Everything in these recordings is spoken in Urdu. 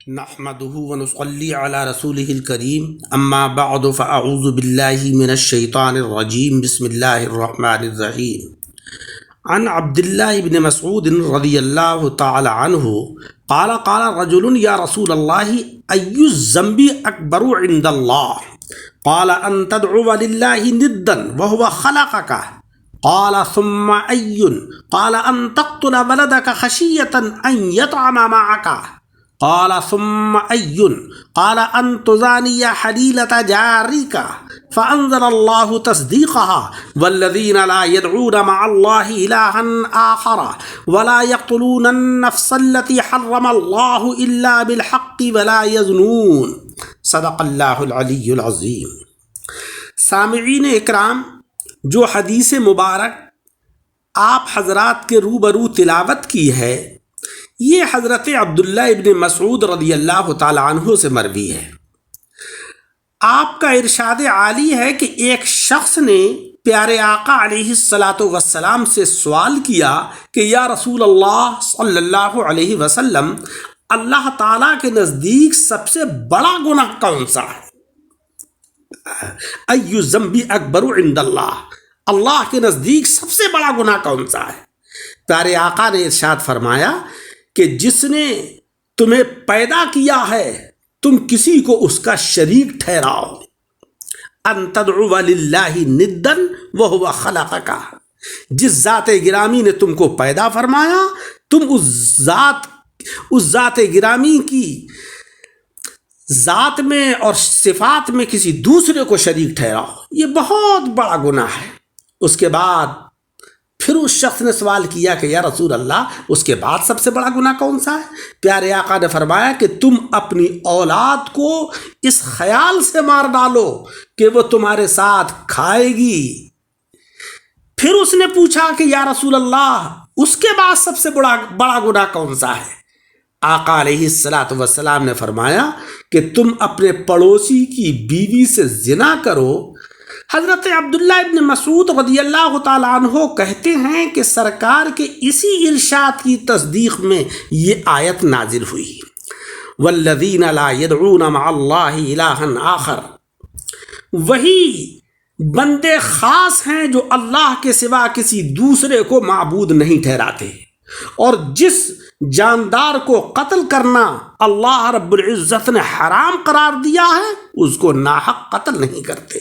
نحمده ونصلي على رسوله الكريم اما بعد فاعوذ بالله من الشيطان الرجيم بسم الله الرحمن الرحيم عن عبد الله بن مسعود رضي الله تعالى عنه قال رجل يا رسول الله أي الذنب أكبر عند الله قال أن تدعو لله ندا وهو خلقك قال ثم أي قال أن تقتل ولدك خشية أن يطعم معك قال ثم أي قال أن تزاني حليلة جارك فأنزل الله تصديقها والذين لا يدعون مع الله إلها آخر ولا يقتلون النفس التي حرم الله إلا بالحق ولا يزنون صدق اللہ العلی العظیم۔ سامعین اکرام، جو حدیث مبارک آپ حضرات کے روبرو تلاوت کی ہے یہ حضرت عبداللہ ابن مسعود رضی اللہ تعالی عنہ سے مروی ہے۔ آپ کا ارشاد عالی ہے کہ ایک شخص نے پیارے آقا علیہ السلام سے سوال کیا کہ یا رسول اللہ صلی اللہ علیہ وسلم، اللہ تعالیٰ کے نزدیک سب سے بڑا گناہ کون سا ہے؟ ایُّ الذنب اکبر عند اللہ، اللہ کے نزدیک سب سے بڑا گناہ کون سا ہے؟ پیارے آقا نے ارشاد فرمایا کہ جس نے تمہیں پیدا کیا ہے تم کسی کو اس کا شریک ٹھہراؤ۔ ان تدعو للہ ندا وہو خلقک، جس ذات گرامی نے تم کو پیدا فرمایا تم اس ذات گرامی کی ذات میں اور صفات میں کسی دوسرے کو شریک ٹھہراؤ، یہ بہت بڑا گناہ ہے۔ اس کے بعد پھر اس شخص نے سوال کیا کہ یا رسول اللہ اس کے بعد سب سے بڑا گناہ کون سا ہے؟ پیارے آقا نے فرمایا کہ تم اپنی اولاد کو اس خیال سے مار ڈالو کہ وہ تمہارے ساتھ کھائے گی۔ پھر اس نے پوچھا کہ یا رسول اللہ اس کے بعد سب سے بڑا گناہ کون سا ہے؟ آقا علیہ السلام نے فرمایا کہ تم اپنے پڑوسی کی بیوی سے زنا کرو۔ حضرت عبداللہ ابن مسعود رضی اللہ تعالیٰ عنہ کہتے ہیں کہ سرکار کے اسی ارشاد کی تصدیق میں یہ آیت نازل ہوئی، والذین لا يدعون مع اللہ الہا آخر۔ وہی بندے خاص ہیں جو اللہ کے سوا کسی دوسرے کو معبود نہیں ٹھہراتے، اور جس جاندار کو قتل کرنا اللہ رب العزت نے حرام قرار دیا ہے اس کو ناحق قتل نہیں کرتے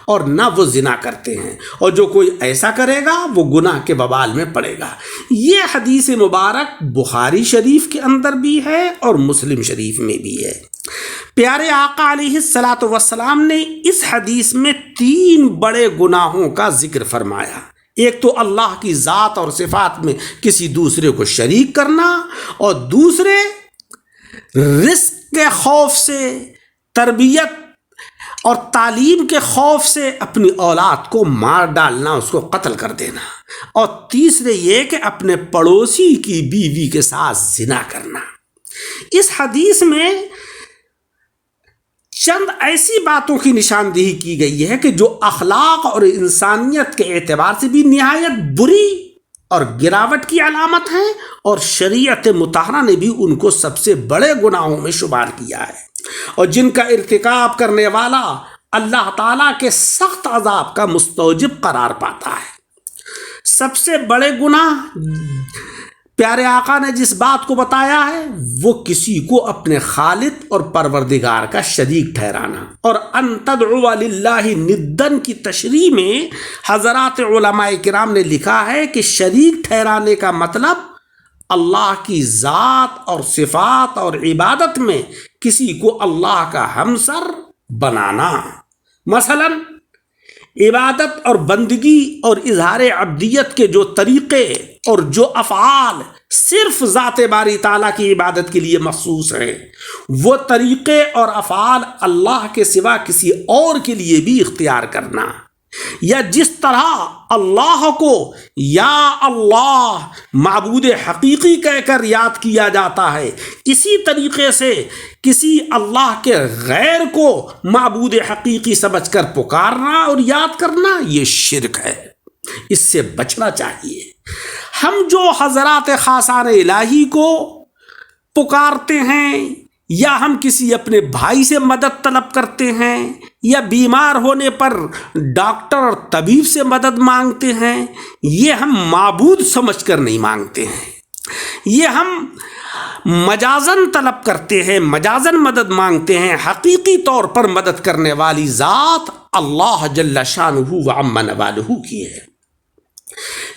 اور نہ وہ زنا کرتے ہیں، اور جو کوئی ایسا کرے گا وہ گناہ کے وبال میں پڑے گا۔ یہ حدیث مبارک بخاری شریف کے اندر بھی ہے اور مسلم شریف میں بھی ہے۔ پیارے آقا علیہ السلام نے اس حدیث میں 3 بڑے گناہوں کا ذکر فرمایا۔ ایک تو اللہ کی ذات اور صفات میں کسی دوسرے کو شریک کرنا، اور دوسرے رزق کے خوف سے، تربیت اور تعلیم کے خوف سے اپنی اولاد کو مار ڈالنا، اس کو قتل کر دینا، اور تیسرے یہ کہ اپنے پڑوسی کی بیوی کے ساتھ زنا کرنا۔ اس حدیث میں چند ایسی باتوں کی نشاندہی کی گئی ہے کہ جو اخلاق اور انسانیت کے اعتبار سے بھی نہایت بری اور گراوٹ کی علامت ہیں، اور شریعت مطہرہ نے بھی ان کو سب سے بڑے گناہوں میں شمار کیا ہے، اور جن کا ارتکاب کرنے والا اللہ تعالیٰ کے سخت عذاب کا مستوجب قرار پاتا ہے۔ سب سے بڑے گناہ پیارے آقا نے جس بات کو بتایا ہے وہ کسی کو اپنے خالق اور پروردگار کا شریک ٹھہرانا، اور ان تدعو للہ ندن کی تشریح میں حضرات علماء کرام نے لکھا ہے کہ شریک ٹھہرانے کا مطلب اللہ کی ذات اور صفات اور عبادت میں کسی کو اللہ کا ہمسر بنانا۔ مثلا عبادت اور بندگی اور اظہار عبدیت کے جو طریقے اور جو افعال صرف ذات باری تعالیٰ کی عبادت کے لیے مخصوص ہیں، وہ طریقے اور افعال اللہ کے سوا کسی اور کے لیے بھی اختیار کرنا، یا جس طرح اللہ کو یا اللہ معبود حقیقی کہہ کر یاد کیا جاتا ہے، اسی طریقے سے کسی اللہ کے غیر کو معبود حقیقی سمجھ کر پکارنا اور یاد کرنا یہ شرک ہے، اس سے بچنا چاہیے۔ ہم جو حضرات خاصان الہی کو پکارتے ہیں یا ہم کسی اپنے بھائی سے مدد طلب کرتے ہیں، یا بیمار ہونے پر ڈاکٹر اور طبیب سے مدد مانگتے ہیں، یہ ہم معبود سمجھ کر نہیں مانگتے ہیں، یہ ہم مجازن طلب کرتے ہیں، مجازن مدد مانگتے ہیں۔ حقیقی طور پر مدد کرنے والی ذات اللہ جل شانہ و عم نوالہ کی ہے۔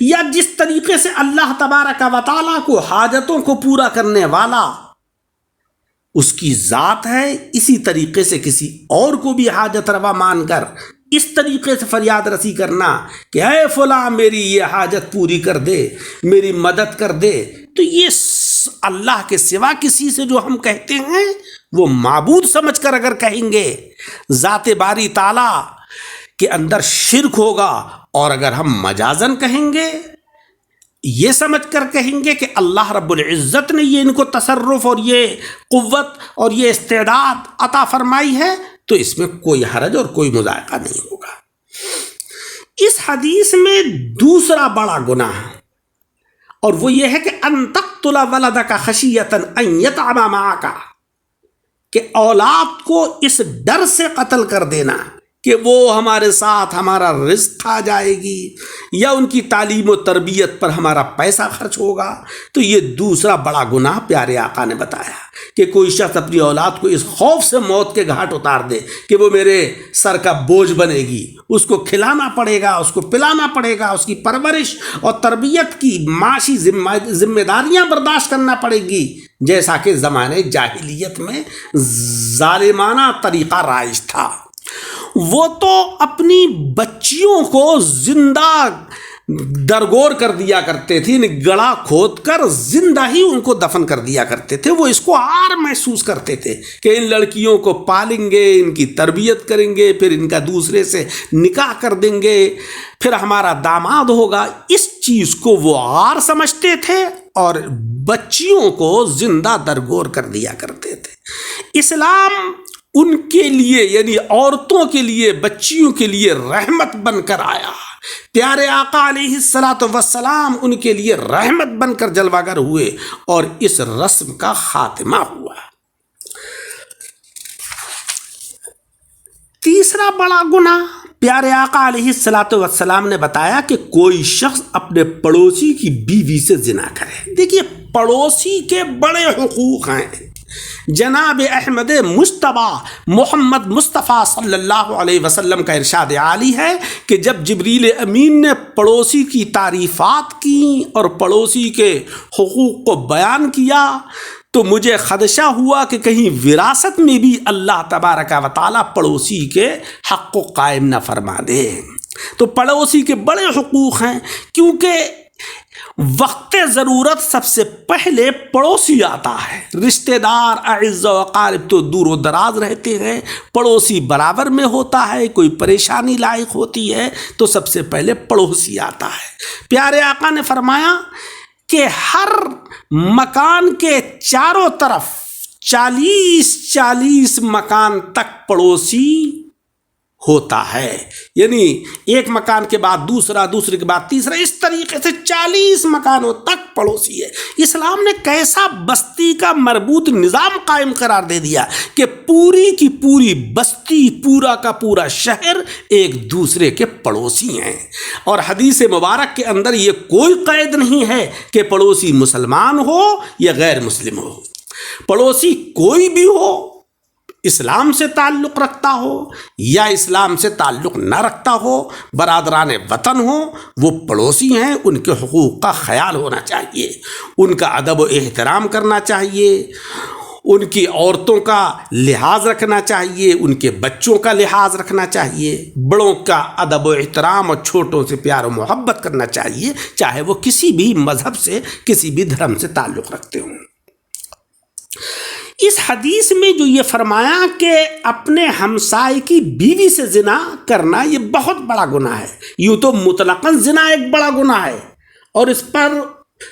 یا جس طریقے سے اللہ تبارک و تعالیٰ کو حاجتوں کو پورا کرنے والا اس کی ذات ہے، اسی طریقے سے کسی اور کو بھی حاجت روا مان کر اس طریقے سے فریاد رسی کرنا کہ اے فلاں میری یہ حاجت پوری کر دے، میری مدد کر دے، تو یہ اللہ کے سوا کسی سے جو ہم کہتے ہیں وہ معبود سمجھ کر اگر کہیں گے ذات باری تعالیٰ کے اندر شرک ہوگا، اور اگر ہم مجازن کہیں گے یہ سمجھ کر کہیں گے کہ اللہ رب العزت نے یہ ان کو تصرف اور یہ قوت اور یہ استعداد عطا فرمائی ہے، تو اس میں کوئی حرج اور کوئی مذائقہ نہیں ہوگا۔ اس حدیث میں دوسرا بڑا گناہ اور وہ یہ ہے کہ ان تقتل ولدک خشیۃ ان یطعم معک، کہ اولاد کو اس ڈر سے قتل کر دینا کہ وہ ہمارے ساتھ ہمارا رزق کھا جائے گی، یا ان کی تعلیم و تربیت پر ہمارا پیسہ خرچ ہوگا، تو یہ دوسرا بڑا گناہ پیارے آقا نے بتایا کہ کوئی شخص اپنی اولاد کو اس خوف سے موت کے گھاٹ اتار دے کہ وہ میرے سر کا بوجھ بنے گی، اس کو کھلانا پڑے گا، اس کو پلانا پڑے گا، اس کی پرورش اور تربیت کی معاشی ذمہ داریاں برداشت کرنا پڑے گی، جیسا کہ زمانے جاہلیت میں ظالمانہ طریقہ رائج تھا۔ وہ تو اپنی بچیوں کو زندہ درگور کر دیا کرتے تھے، گڑھا کھود کر زندہ ہی ان کو دفن کر دیا کرتے تھے۔ وہ اس کو عار محسوس کرتے تھے کہ ان لڑکیوں کو پالیں گے، ان کی تربیت کریں گے، پھر ان کا دوسرے سے نکاح کر دیں گے، پھر ہمارا داماد ہوگا۔ اس چیز کو وہ عار سمجھتے تھے اور بچیوں کو زندہ درگور کر دیا کرتے تھے۔ اسلام ان کے لیے یعنی عورتوں کے لیے، بچیوں کے لیے رحمت بن کر آیا۔ پیارے آقا علیہ الصلاۃ والسلام ان کے لیے رحمت بن کر جلوہ گر ہوئے اور اس رسم کا خاتمہ ہوا۔ تیسرا بڑا گناہ پیارے آقا علیہ الصلاۃ والسلام نے بتایا کہ کوئی شخص اپنے پڑوسی کی بیوی سے زنا کرے۔ دیکھیے، پڑوسی کے بڑے حقوق ہیں۔ جناب احمد مجتبیٰ محمد مصطفیٰ صلی اللہ علیہ وسلم کا ارشاد عالی ہے کہ جب جبریل امین نے پڑوسی کی تعریفات کی اور پڑوسی کے حقوق کو بیان کیا تو مجھے خدشہ ہوا کہ کہیں وراثت میں بھی اللہ تبارک و تعالیٰ پڑوسی کے حق کو قائم نہ فرما دے۔ تو پڑوسی کے بڑے حقوق ہیں، کیونکہ وقت ضرورت سب سے پہلے پڑوسی آتا ہے۔ رشتہ دار اعزاء و اقارب تو دور و دراز رہتے ہیں، پڑوسی برابر میں ہوتا ہے، کوئی پریشانی لاحق ہوتی ہے تو سب سے پہلے پڑوسی آتا ہے۔ پیارے آقا نے فرمایا کہ ہر مکان کے چاروں طرف 40 مکان تک پڑوسی ہوتا ہے، یعنی ایک مکان کے بعد دوسرا، دوسرے کے بعد تیسرا، اس طریقے سے 40 مکانوں تک پڑوسی ہے۔ اسلام نے کیسا بستی کا مربوط نظام قائم قرار دے دیا کہ پوری کی پوری بستی، پورا کا پورا شہر ایک دوسرے کے پڑوسی ہیں۔ اور حدیث مبارک کے اندر یہ کوئی قید نہیں ہے کہ پڑوسی مسلمان ہو یا غیر مسلم ہو، پڑوسی کوئی بھی ہو، اسلام سے تعلق رکھتا ہو یا اسلام سے تعلق نہ رکھتا ہو، برادران وطن ہو، وہ پڑوسی ہیں۔ ان کے حقوق کا خیال ہونا چاہیے، ان کا ادب و احترام کرنا چاہیے، ان کی عورتوں کا لحاظ رکھنا چاہیے، ان کے بچوں کا لحاظ رکھنا چاہیے، بڑوں کا ادب و احترام اور چھوٹوں سے پیار و محبت کرنا چاہیے، چاہے وہ کسی بھی مذہب سے، کسی بھی دھرم سے تعلق رکھتے ہوں۔ اس حدیث میں جو یہ فرمایا کہ اپنے ہمسائے کی بیوی سے زنا کرنا یہ بہت بڑا گناہ ہے۔ یوں تو مطلقاً زنا ایک بڑا گناہ ہے اور اس پر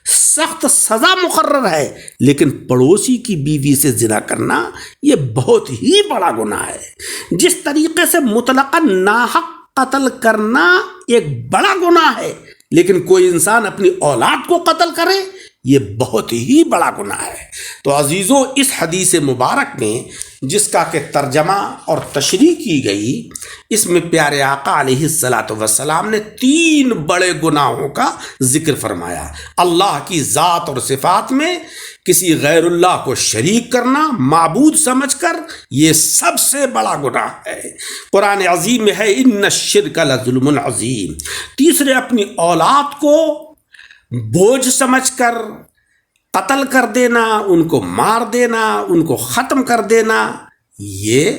سخت سزا مقرر ہے، لیکن پڑوسی کی بیوی سے زنا کرنا یہ بہت ہی بڑا گناہ ہے۔ جس طریقے سے مطلقاً ناحق قتل کرنا ایک بڑا گناہ ہے، لیکن کوئی انسان اپنی اولاد کو قتل کرے یہ بہت ہی بڑا گناہ ہے۔ تو عزیزوں، اس حدیث مبارک میں جس کا کہ ترجمہ اور تشریح کی گئی، اس میں پیارے آقا علیہ الصلاۃ والسلام نے 3 بڑے گناہوں کا ذکر فرمایا۔ اللہ کی ذات اور صفات میں کسی غیر اللہ کو شریک کرنا معبود سمجھ کر، یہ سب سے بڑا گناہ ہے۔ قرآن عظیم میں ہے ان الشرک لظلم عظیم۔ تیسرے، اپنی اولاد کو بوجھ سمجھ کر قتل کر دینا، ان کو مار دینا، ان کو ختم کر دینا، یہ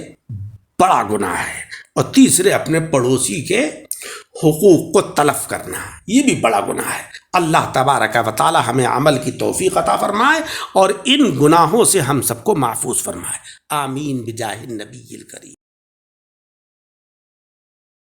بڑا گناہ ہے۔ اور تیسرے، اپنے پڑوسی کے حقوق کو تلف کرنا، یہ بھی بڑا گناہ ہے۔ اللہ تبارک و تعالی ہمیں عمل کی توفیق عطا فرمائے اور ان گناہوں سے ہم سب کو محفوظ فرمائے۔ آمین بجاہ النبی الکریم۔